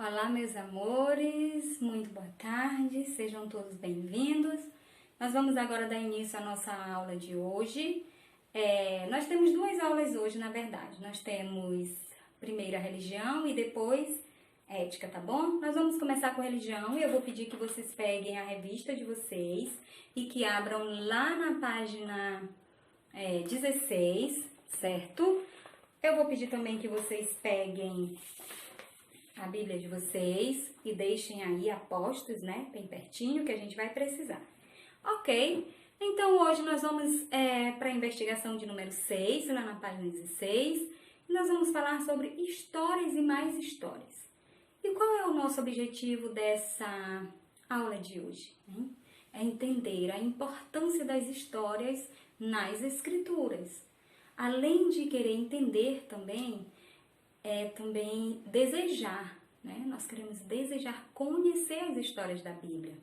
Olá, meus amores, muito boa tarde, sejam todos bem-vindos. Nós vamos agora dar início à nossa aula de hoje. Nós temos duas aulas hoje, na verdade. Nós temos primeiro a religião e depois ética, tá bom? Nós vamos começar com religião e eu vou pedir que vocês peguem a revista de vocês e que abram lá na página 16, certo? Eu vou pedir também que vocês peguem a Bíblia de vocês e deixem aí a postos, né, bem pertinho, que a gente vai precisar. Ok? Então, hoje nós vamos para a investigação de número 6, lá na página 16, e nós vamos falar sobre histórias e mais histórias. E qual é o nosso objetivo dessa aula de hoje? Hein? É entender a importância das histórias nas escrituras. Além de querer entender também, também desejar, né? Nós queremos desejar conhecer as histórias da Bíblia.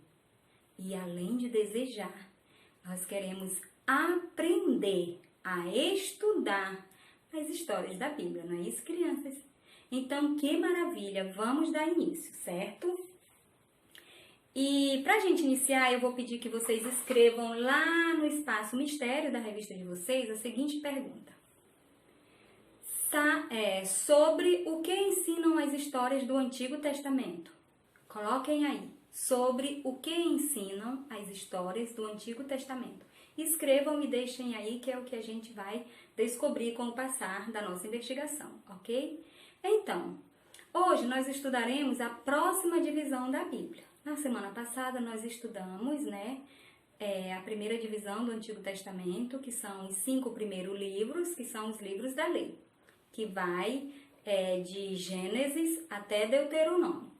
E além de desejar, nós queremos aprender a estudar as histórias da Bíblia, não é isso, crianças? Então, que maravilha! Vamos dar início, certo? E para a gente iniciar, eu vou pedir que vocês escrevam lá no espaço mistério da revista de vocês a seguinte pergunta. Sobre o que ensinam as histórias do Antigo Testamento. Coloquem aí, sobre o que ensinam as histórias do Antigo Testamento. Escrevam e deixem aí, que é o que a gente vai descobrir com o passar da nossa investigação, ok? Então, hoje nós estudaremos a próxima divisão da Bíblia. Na semana passada nós estudamos, a primeira divisão do Antigo Testamento, que são os 5 primeiros livros, que são os livros da lei, que vai de Gênesis até Deuteronômio.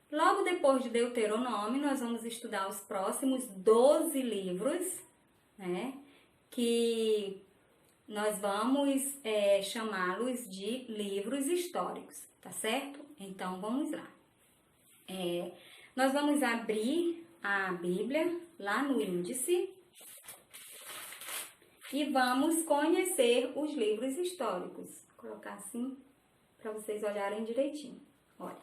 Logo depois de Deuteronômio, nós vamos estudar os próximos 12 livros, né, que nós vamos chamá-los de livros históricos, tá certo? Então, vamos lá. Nós vamos abrir a Bíblia lá no índice e vamos conhecer os livros históricos. Vou colocar assim para vocês olharem direitinho. Olha.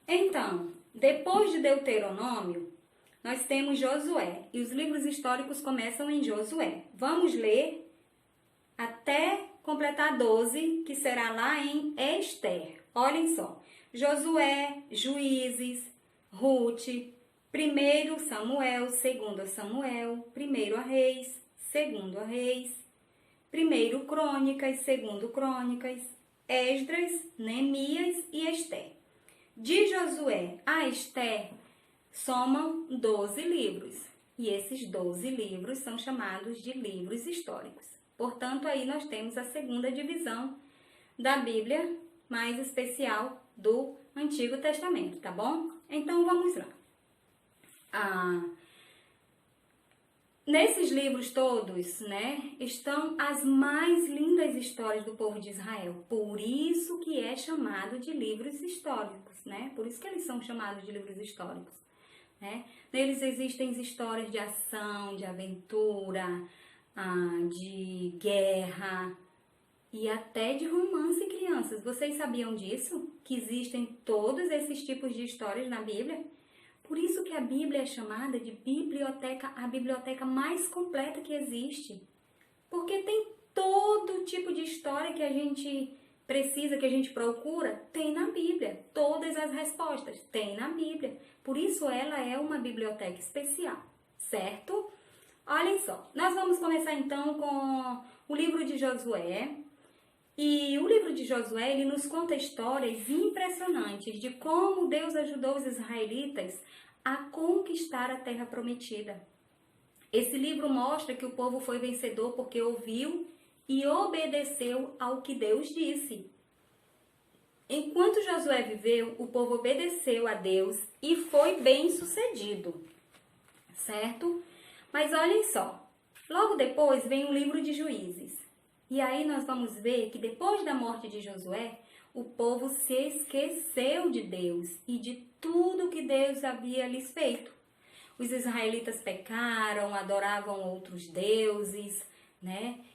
Então, depois de Deuteronômio, nós temos Josué. E os livros históricos começam em Josué. Vamos ler até completar 12, que será lá em Ester. Olhem só. Josué, Juízes, Ruth, 1 Samuel, 2 Samuel, 1 Reis, 2 Reis, 1 Crônicas, 2 Crônicas, Esdras, Neemias e Ester. De Josué a Ester somam 12 livros. E esses 12 livros são chamados de livros históricos. Portanto, aí nós temos a segunda divisão da Bíblia, mais especial do Antigo Testamento, tá bom? Então, vamos lá. Nesses livros todos, estão as mais lindas histórias do povo de Israel. Por isso que é chamado de livros históricos, Por isso que eles são chamados de livros históricos, Neles existem histórias de ação, de aventura, de guerra e até de romance, crianças. Vocês sabiam disso? Que existem todos esses tipos de histórias na Bíblia? Por isso que a Bíblia é chamada de a biblioteca mais completa que existe. Porque tem todo tipo de história que a gente precisa, que a gente procura, tem na Bíblia. Todas as respostas tem na Bíblia. Por isso ela é uma biblioteca especial, certo? Olhem só, nós vamos começar então com o livro de Josué. E o livro de Josué, ele nos conta histórias impressionantes de como Deus ajudou os israelitas a conquistar a terra prometida. Esse livro mostra que o povo foi vencedor porque ouviu e obedeceu ao que Deus disse. Enquanto Josué viveu, o povo obedeceu a Deus e foi bem sucedido, certo? Mas olhem só, logo depois vem o livro de Juízes. E aí nós vamos ver que depois da morte de Josué, o povo se esqueceu de Deus e de tudo que Deus havia lhes feito. Os israelitas pecaram, adoravam outros deuses,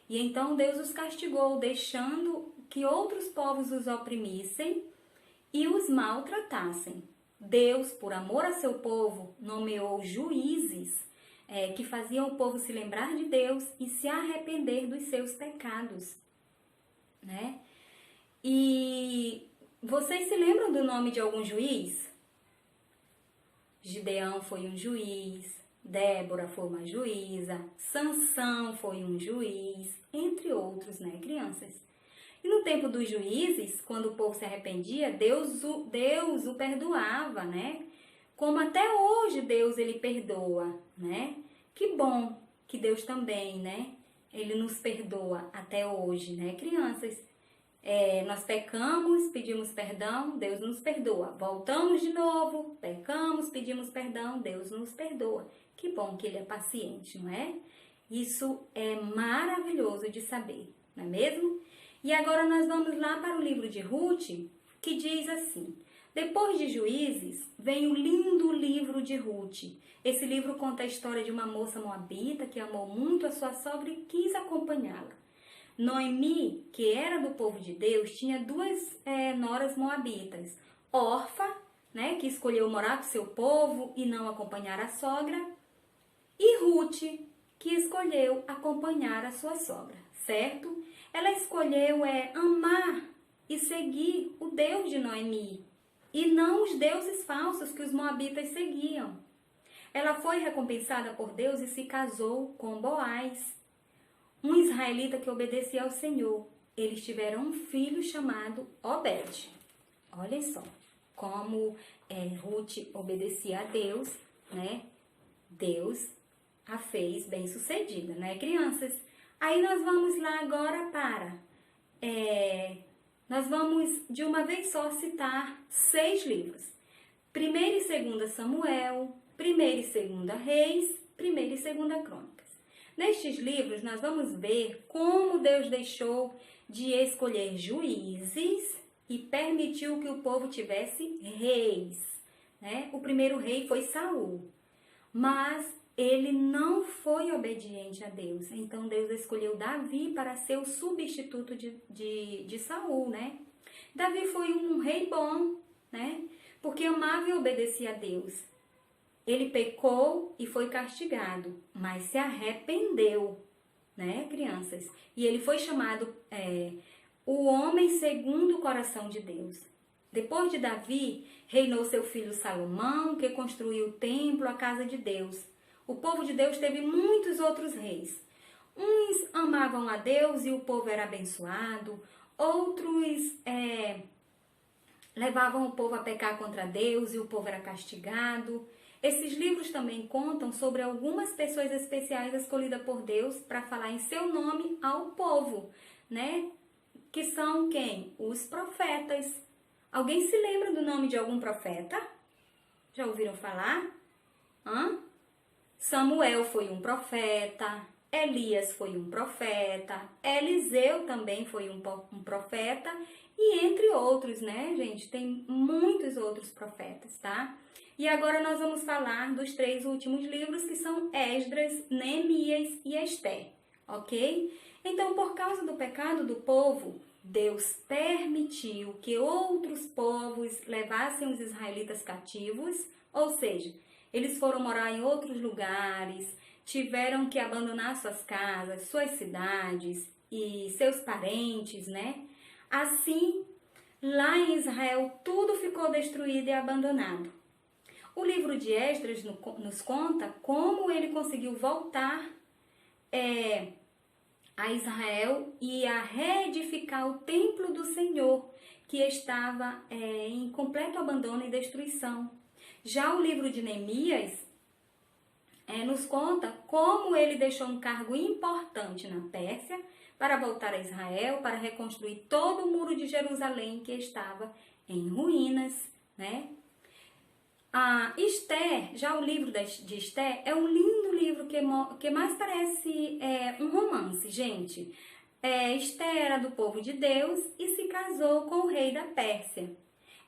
E então Deus os castigou, deixando que outros povos os oprimissem e os maltratassem. Deus, por amor a seu povo, nomeou juízes que faziam o povo se lembrar de Deus e se arrepender dos seus pecados, né? E vocês se lembram do nome de algum juiz? Gideão foi um juiz, Débora foi uma juíza, Sansão foi um juiz, entre outros, né, crianças? E no tempo dos juízes, quando o povo se arrependia, Deus o perdoava, né? Como até hoje Deus ele perdoa, né? Que bom que Deus também, né? Ele nos perdoa até hoje, né, crianças? Nós pecamos, pedimos perdão, Deus nos perdoa. Voltamos de novo, pecamos, pedimos perdão, Deus nos perdoa. Que bom que Ele é paciente, não é? Isso é maravilhoso de saber, não é mesmo? E agora nós vamos lá para o livro de Ruth, que diz assim: depois de Juízes, vem o lindo livro de Ruth. Esse livro conta a história de uma moça moabita que amou muito a sua sogra e quis acompanhá-la. Noemi, que era do povo de Deus, tinha duas noras moabitas. Orfa, né, que escolheu morar com seu povo e não acompanhar a sogra. E Ruth, que escolheu acompanhar a sua sogra, certo? Ela escolheu amar e seguir o Deus de Noemi e não os deuses falsos que os moabitas seguiam. Ela foi recompensada por Deus e se casou com Boaz, um israelita que obedecia ao Senhor. Eles tiveram um filho chamado Obed. Olha só como Ruth obedecia a Deus, né? Deus a fez bem-sucedida, né, crianças? Aí nós vamos lá agora para... nós vamos de uma vez só citar 6 livros. 1º e 2º Samuel, 1º e 2º Reis, 1º e 2º Crônicas. Nestes livros, nós vamos ver como Deus deixou de escolher juízes e permitiu que o povo tivesse reis, né? O primeiro rei foi Saul, mas ele não foi obediente a Deus. Então, Deus escolheu Davi para ser o substituto de Saul, né? Davi foi um rei bom, né? Porque amava e obedecia a Deus. Ele pecou e foi castigado, mas se arrependeu, né, crianças? E ele foi chamado o homem segundo o coração de Deus. Depois de Davi, reinou seu filho Salomão, que construiu o templo, a casa de Deus. O povo de Deus teve muitos outros reis. Uns amavam a Deus e o povo era abençoado, outros levavam o povo a pecar contra Deus e o povo era castigado. Esses livros também contam sobre algumas pessoas especiais escolhidas por Deus para falar em seu nome ao povo, né? Que são quem? Os profetas. Alguém se lembra do nome de algum profeta? Já ouviram falar? Samuel foi um profeta, Elias foi um profeta, Eliseu também foi um profeta e entre outros, né, gente? Tem muitos outros profetas, tá? E agora nós vamos falar dos 3 últimos livros, que são Esdras, Neemias e Ester, ok? Então, por causa do pecado do povo, Deus permitiu que outros povos levassem os israelitas cativos, ou seja, eles foram morar em outros lugares, tiveram que abandonar suas casas, suas cidades e seus parentes, né? Assim, lá em Israel, tudo ficou destruído e abandonado. O livro de Esdras nos conta como ele conseguiu voltar a Israel e a reedificar o templo do Senhor, que estava em completo abandono e destruição. Já o livro de Neemias nos conta como ele deixou um cargo importante na Pérsia para voltar a Israel, para reconstruir todo o muro de Jerusalém que estava em ruínas, né? A Ester, já o livro de Ester, é um lindo livro que mais parece um romance, gente. Ester era do povo de Deus e se casou com o rei da Pérsia.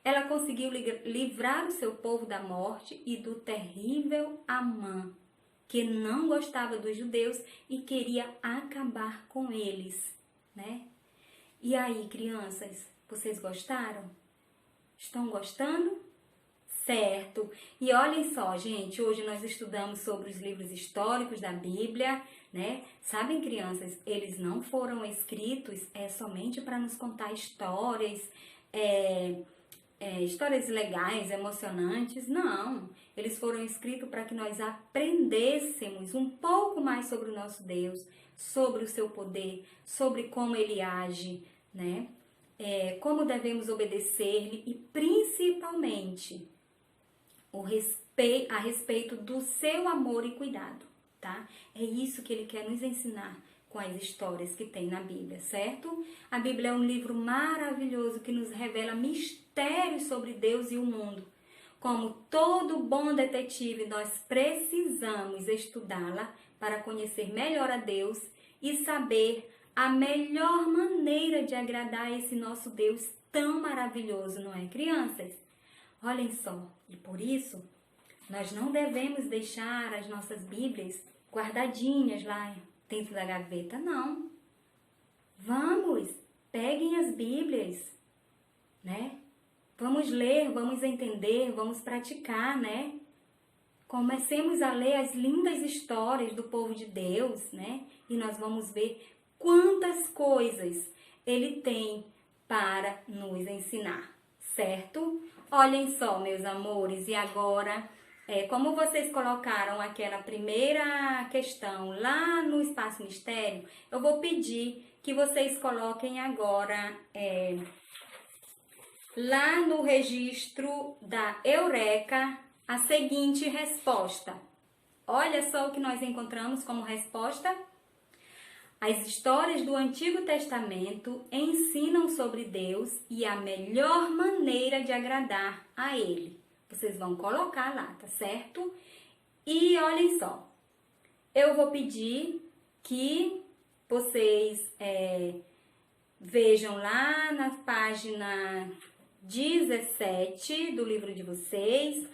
Ela conseguiu livrar o seu povo da morte e do terrível Amã, que não gostava dos judeus e queria acabar com eles, né? E aí, crianças, vocês gostaram? Estão gostando? Certo. E olhem só, gente, hoje nós estudamos sobre os livros históricos da Bíblia, né? Sabem, crianças, eles não foram escritos somente para nos contar histórias, histórias legais, emocionantes. Não. Eles foram escritos para que nós aprendêssemos um pouco mais sobre o nosso Deus, sobre o seu poder, sobre como ele age, né? Como devemos obedecer-lhe e principalmente a respeito do seu amor e cuidado, tá? É isso que ele quer nos ensinar com as histórias que tem na Bíblia, certo? A Bíblia é um livro maravilhoso que nos revela mistérios sobre Deus e o mundo. Como todo bom detetive, nós precisamos estudá-la para conhecer melhor a Deus e saber a melhor maneira de agradar esse nosso Deus tão maravilhoso, não é, crianças? Olhem só, e por isso, nós não devemos deixar as nossas Bíblias guardadinhas lá dentro da gaveta, não. Vamos, peguem as Bíblias, né? Vamos ler, vamos entender, vamos praticar, né? Comecemos a ler as lindas histórias do povo de Deus, né? E nós vamos ver quantas coisas ele tem para nos ensinar, certo? Olhem só, meus amores, e agora, como vocês colocaram aquela primeira questão lá no Espaço Mistério, eu vou pedir que vocês coloquem agora lá no registro da Eureka a seguinte resposta. Olha só o que nós encontramos como resposta. As histórias do Antigo Testamento ensinam sobre Deus e a melhor maneira de agradar a Ele. Vocês vão colocar lá, tá certo? E olhem só, eu vou pedir que vocês vejam lá na página 17 do livro de vocês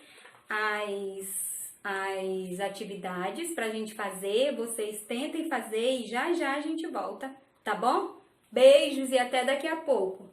as atividades para a gente fazer. Vocês tentem fazer e já já a gente volta, tá bom? Beijos e até daqui a pouco!